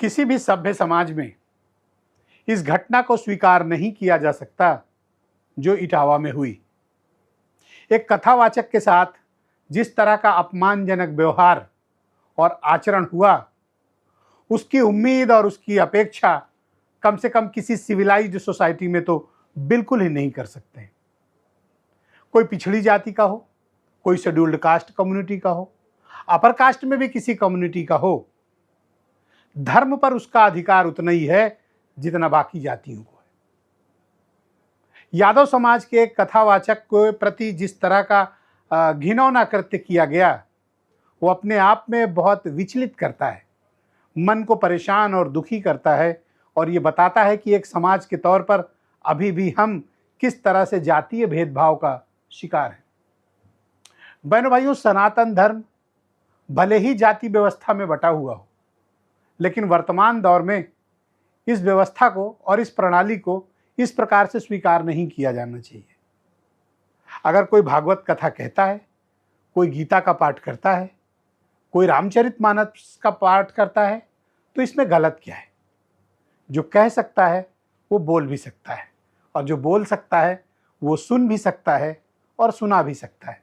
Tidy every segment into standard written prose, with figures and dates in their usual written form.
किसी भी सभ्य समाज में इस घटना को स्वीकार नहीं किया जा सकता जो इटावा में हुई। एक कथावाचक के साथ जिस तरह का अपमानजनक व्यवहार और आचरण हुआ, उसकी उम्मीद और उसकी अपेक्षा कम से कम किसी सिविलाइज्ड सोसाइटी में तो बिल्कुल ही नहीं कर सकते। कोई पिछड़ी जाति का हो, कोई शेड्यूल्ड कास्ट कम्युनिटी का हो, अपर कास्ट में भी किसी कम्युनिटी का हो, धर्म पर उसका अधिकार उतना ही है जितना बाकी जातियों को है। यादव समाज के एक कथावाचक के प्रति जिस तरह का घिनौना कृत्य किया गया, वो अपने आप में बहुत विचलित करता है, मन को परेशान और दुखी करता है, और ये बताता है कि एक समाज के तौर पर अभी भी हम किस तरह से जातीय भेदभाव का शिकार हैं। बहनों भाइयों, सनातन धर्म भले ही जाति व्यवस्था में बटा हुआ हो, लेकिन वर्तमान दौर में इस व्यवस्था को और इस प्रणाली को इस प्रकार से स्वीकार नहीं किया जाना चाहिए। अगर कोई भागवत कथा कहता है, कोई गीता का पाठ करता है, कोई रामचरितमानस का पाठ करता है, तो इसमें गलत क्या है? जो कह सकता है वो बोल भी सकता है, और जो बोल सकता है वो सुन भी सकता है और सुना भी सकता है।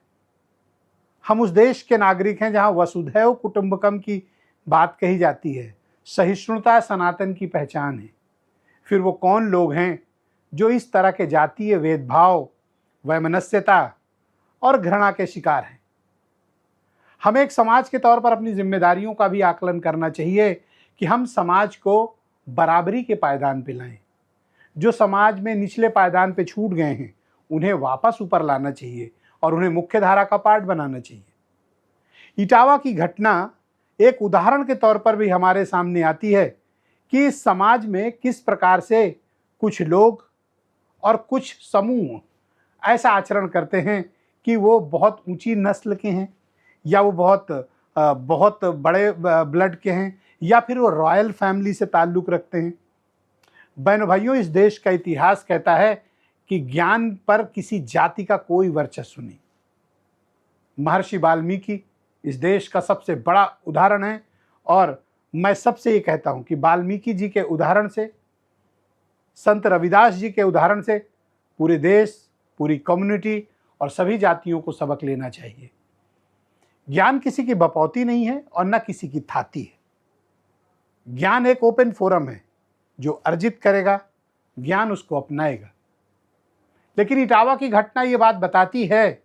हम उस देश के नागरिक हैं जहां वसुधैव कुटुंबकम की बात कही जाती है। सहिष्णुता सनातन की पहचान है। फिर वो कौन लोग हैं जो इस तरह के जातीय भेदभाव, वैमनस्यता और घृणा के शिकार हैं? हमें एक समाज के तौर पर अपनी जिम्मेदारियों का भी आकलन करना चाहिए कि हम समाज को बराबरी के पायदान पे लाएं। जो समाज में निचले पायदान पे छूट गए हैं, उन्हें वापस ऊपर लाना चाहिए और उन्हें मुख्य धारा का पार्ट बनाना चाहिए। इटावा की घटना एक उदाहरण के तौर पर भी हमारे सामने आती है कि इस समाज में किस प्रकार से कुछ लोग और कुछ समूह ऐसा आचरण करते हैं कि वो बहुत ऊंची नस्ल के हैं, या वो बहुत बड़े ब्लड के हैं, या फिर वो रॉयल फैमिली से ताल्लुक़ रखते हैं। बहनों भाइयों, इस देश का इतिहास कहता है कि ज्ञान पर किसी जाति का कोई वर्चस्व नहीं। महर्षि वाल्मीकि इस देश का सबसे बड़ा उदाहरण है, और मैं सबसे ये कहता हूँ कि वाल्मीकि जी के उदाहरण से, संत रविदास जी के उदाहरण से पूरे देश, पूरी कम्युनिटी और सभी जातियों को सबक लेना चाहिए। ज्ञान किसी की बपौती नहीं है और न किसी की थाती है। ज्ञान एक ओपन फोरम है, जो अर्जित करेगा ज्ञान उसको अपनाएगा। लेकिन इटावा की घटना ये बात बताती है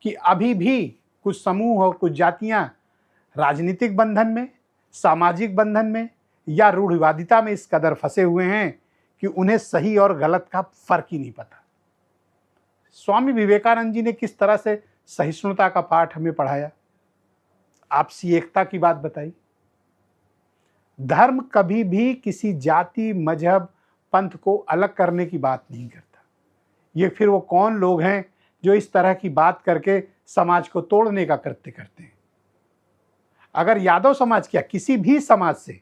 कि अभी भी कुछ समूह और कुछ जातियां राजनीतिक बंधन में, सामाजिक बंधन में या रूढ़िवादिता में इस कदर फंसे हुए हैं कि उन्हें सही और गलत का फर्क ही नहीं पता। स्वामी विवेकानंद जी ने किस तरह से सहिष्णुता का पाठ हमें पढ़ाया, आपसी एकता की बात बताई। धर्म कभी भी किसी जाति, मजहब, पंथ को अलग करने की बात नहीं करता। ये फिर वो कौन लोग हैं जो इस तरह की बात करके समाज को तोड़ने का कृत्य करते हैं? अगर यादव समाज क्या, किसी भी समाज से,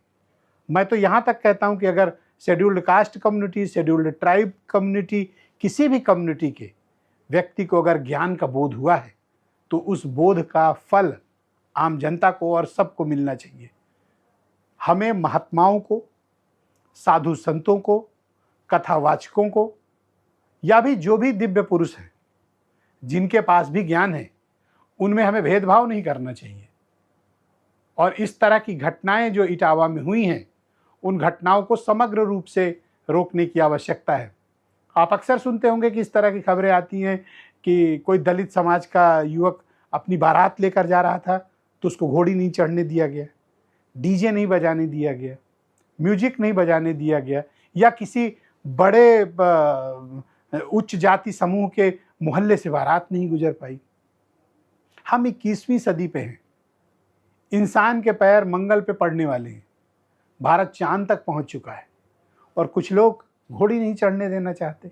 मैं तो यहाँ तक कहता हूँ कि अगर scheduled caste community, scheduled tribe community, किसी भी कम्युनिटी के व्यक्ति को अगर ज्ञान का बोध हुआ है, तो उस बोध का फल आम जनता को और सबको मिलना चाहिए। हमें महात्माओं को, साधु संतों को, कथावाचकों को, या भी जो भी दिव्य पुरुष हैं जिनके पास भी ज्ञान है, उनमें हमें भेदभाव नहीं करना चाहिए। और इस तरह की घटनाएं जो इटावा में हुई हैं, उन घटनाओं को समग्र रूप से रोकने की आवश्यकता है। आप अक्सर सुनते होंगे कि इस तरह की खबरें आती हैं कि कोई दलित समाज का युवक अपनी बारात लेकर जा रहा था, तो उसको घोड़ी नहीं चढ़ने दिया गया, डीजे नहीं बजाने दिया गया, म्यूजिक नहीं बजाने दिया गया, या किसी बड़े उच्च जाति समूह के मोहल्ले से बारात नहीं गुजर पाई। हम 21वीं सदी पे हैं। इंसान के पैर मंगल पे पड़ने वाले हैं। भारत चांद तक पहुंच चुका है, और कुछ लोग घोड़ी नहीं चढ़ने देना चाहते।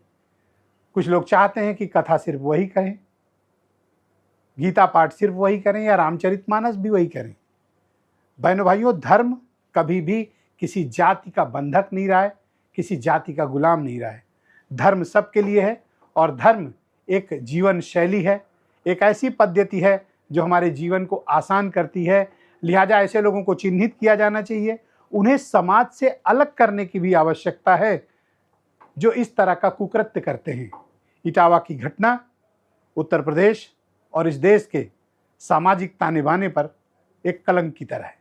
कुछ लोग चाहते हैं कि कथा सिर्फ वही कहें, गीता पाठ सिर्फ वही करें, या रामचरितमानस भी वही करें। बहनों भाइयों, धर्म कभी भी किसी जाति का बंधक नहीं रहा है, किसी जाति का गुलाम नहीं रहा है। धर्म सबके लिए है, और धर्म एक जीवन शैली है, एक ऐसी पद्धति है जो हमारे जीवन को आसान करती है। लिहाजा ऐसे लोगों को चिन्हित किया जाना चाहिए, उन्हें समाज से अलग करने की भी आवश्यकता है जो इस तरह का कुकृत्य करते हैं। इटावा की घटना उत्तर प्रदेश और इस देश के सामाजिक ताने बाने पर एक कलंक की तरह है।